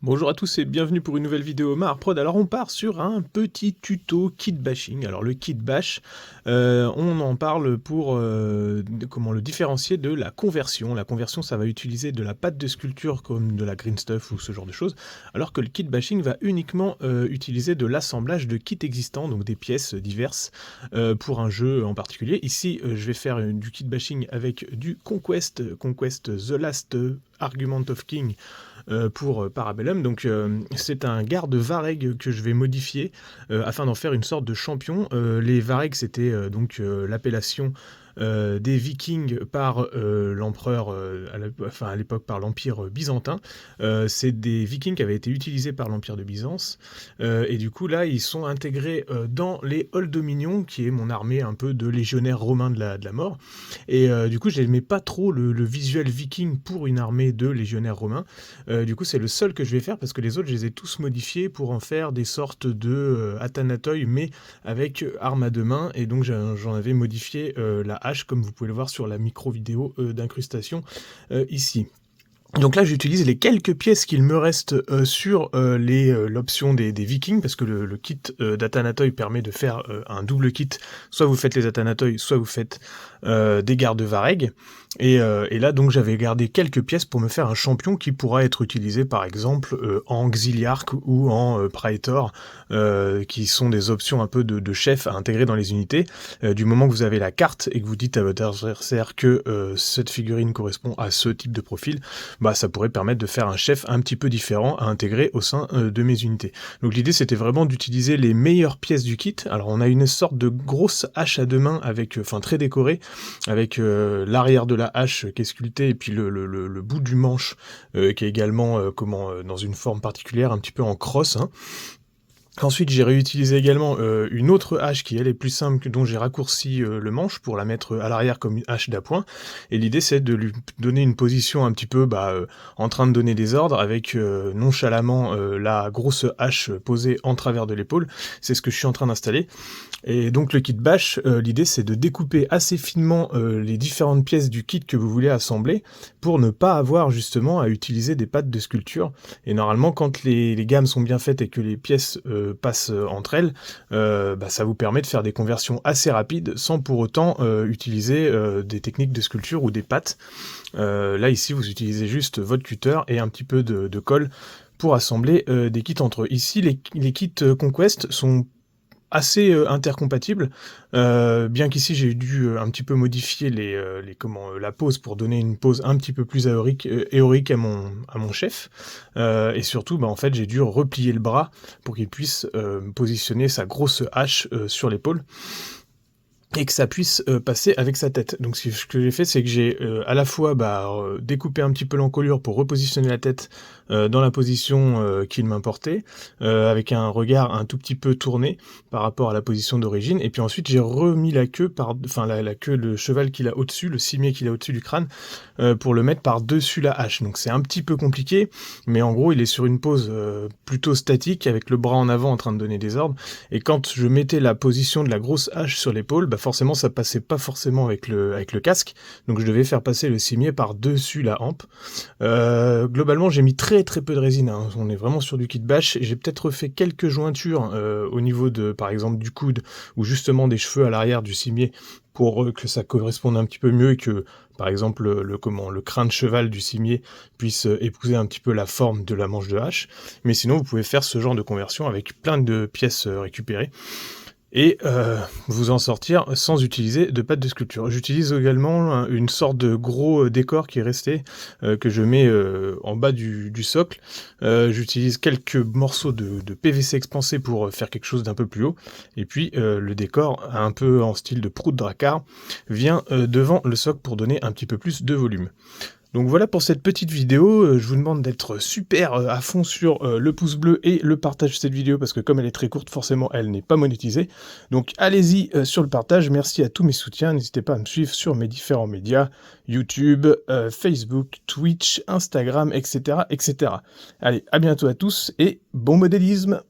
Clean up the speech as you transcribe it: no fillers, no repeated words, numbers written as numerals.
Bonjour à tous et bienvenue pour une nouvelle vidéo Maharprod. Alors on part sur un petit tuto kit bashing. Alors le kit bash, on en parle pour comment le différencier de la conversion. La conversion, ça va utiliser de la pâte de sculpture comme de la green stuff ou ce genre de choses, alors que le kit bashing va uniquement utiliser de l'assemblage de kits existants, donc des pièces diverses pour un jeu en particulier. Ici, je vais faire du kit bashing avec du Conquest The Last Argument of King, pour Parabellum. Donc c'est un garde Vareg que je vais modifier afin d'en faire une sorte de champion. Les Vareg, c'était l'appellation des Vikings par l'empereur, à l'époque par l'Empire byzantin. C'est des Vikings qui avaient été utilisés par l'Empire de Byzance, et du coup là ils sont intégrés dans les Old Dominion, qui est mon armée un peu de légionnaires romains de la mort. Et du coup j'aimais pas trop le visuel viking pour une armée de légionnaires romains. Du coup c'est le seul que je vais faire, parce que les autres je les ai tous modifiés pour en faire des sortes de Athanatoi, mais avec arme à deux mains, et donc j'en avais modifié la hache, comme vous pouvez le voir sur la micro vidéo d'incrustation ici. Donc là, j'utilise les quelques pièces qu'il me reste sur l'option des Vikings, parce que le kit d'Athanatoi permet de faire un double kit. Soit vous faites les Athanatoi, soit vous faites des gardes Vareg. Et là, donc, j'avais gardé quelques pièces pour me faire un champion qui pourra être utilisé, par exemple, en Xiliarque ou en Praetor, qui sont des options un peu de chef à intégrer dans les unités. Du moment que vous avez la carte et que vous dites à votre adversaire que cette figurine correspond à ce type de profil, bah, ça pourrait permettre de faire un chef un petit peu différent à intégrer au sein de mes unités. Donc l'idée, c'était vraiment d'utiliser les meilleures pièces du kit. Alors on a une sorte de grosse hache à deux mains, avec, très décorée, avec l'arrière de la hache qui est sculpté, et puis le bout du manche qui est également dans une forme particulière, un petit peu en crosse, hein. Ensuite, j'ai réutilisé également une autre hache qui, elle, est plus simple, dont j'ai raccourci le manche pour la mettre à l'arrière comme une hache d'appoint. Et l'idée, c'est de lui donner une position un petit peu en train de donner des ordres, avec nonchalamment la grosse hache posée en travers de l'épaule. C'est ce que je suis en train d'installer. Et donc le kit bash, l'idée, c'est de découper assez finement les différentes pièces du kit que vous voulez assembler, pour ne pas avoir justement à utiliser des pattes de sculpture. Et normalement, quand les gammes sont bien faites et que les pièces passent entre elles, ça vous permet de faire des conversions assez rapides sans pour autant utiliser des techniques de sculpture ou des pattes. Là ici, vous utilisez juste votre cutter et un petit peu de colle pour assembler des kits entre eux. Ici, les kits Conquest sont assez intercompatibles, bien qu'ici j'ai dû un petit peu modifier la pose pour donner une pose un petit peu plus éorique à mon chef, et surtout en fait j'ai dû replier le bras pour qu'il puisse positionner sa grosse hache sur l'épaule, et que ça puisse passer avec sa tête. Donc ce que j'ai fait, c'est que j'ai à la fois découpé un petit peu l'encolure pour repositionner la tête dans la position qu'il m'importait, avec un regard un tout petit peu tourné par rapport à la position d'origine, et puis ensuite j'ai remis la queue, la queue, le cheval qu'il a au-dessus, le cimier qu'il a au-dessus du crâne, pour le mettre par-dessus la hache. Donc c'est un petit peu compliqué, mais en gros il est sur une pose plutôt statique, avec le bras en avant en train de donner des ordres, et quand je mettais la position de la grosse hache sur l'épaule, forcément ça passait pas forcément avec le casque, donc je devais faire passer le cimier par-dessus la hampe. Globalement j'ai mis très peu de résine, hein. On est vraiment sur du kit bash, et j'ai peut-être refait quelques jointures au niveau par exemple du coude, ou justement des cheveux à l'arrière du cimier, pour que ça corresponde un petit peu mieux, et que par exemple le crâne de cheval du cimier puisse épouser un petit peu la forme de la manche de hache. Mais sinon vous pouvez faire ce genre de conversion avec plein de pièces récupérées, et vous en sortir sans utiliser de pâte de sculpture. J'utilise également une sorte de gros décor qui est resté, que je mets en bas du socle. J'utilise quelques morceaux de PVC expansé pour faire quelque chose d'un peu plus haut, et puis le décor, un peu en style de proue de dracard, vient devant le socle pour donner un petit peu plus de volume. Donc voilà pour cette petite vidéo. Je vous demande d'être super à fond sur le pouce bleu et le partage de cette vidéo, parce que comme elle est très courte, forcément elle n'est pas monétisée. Donc allez-y sur le partage. Merci à tous mes soutiens. N'hésitez pas à me suivre sur mes différents médias, YouTube, Facebook, Twitch, Instagram, etc., etc. Allez, à bientôt à tous et bon modélisme.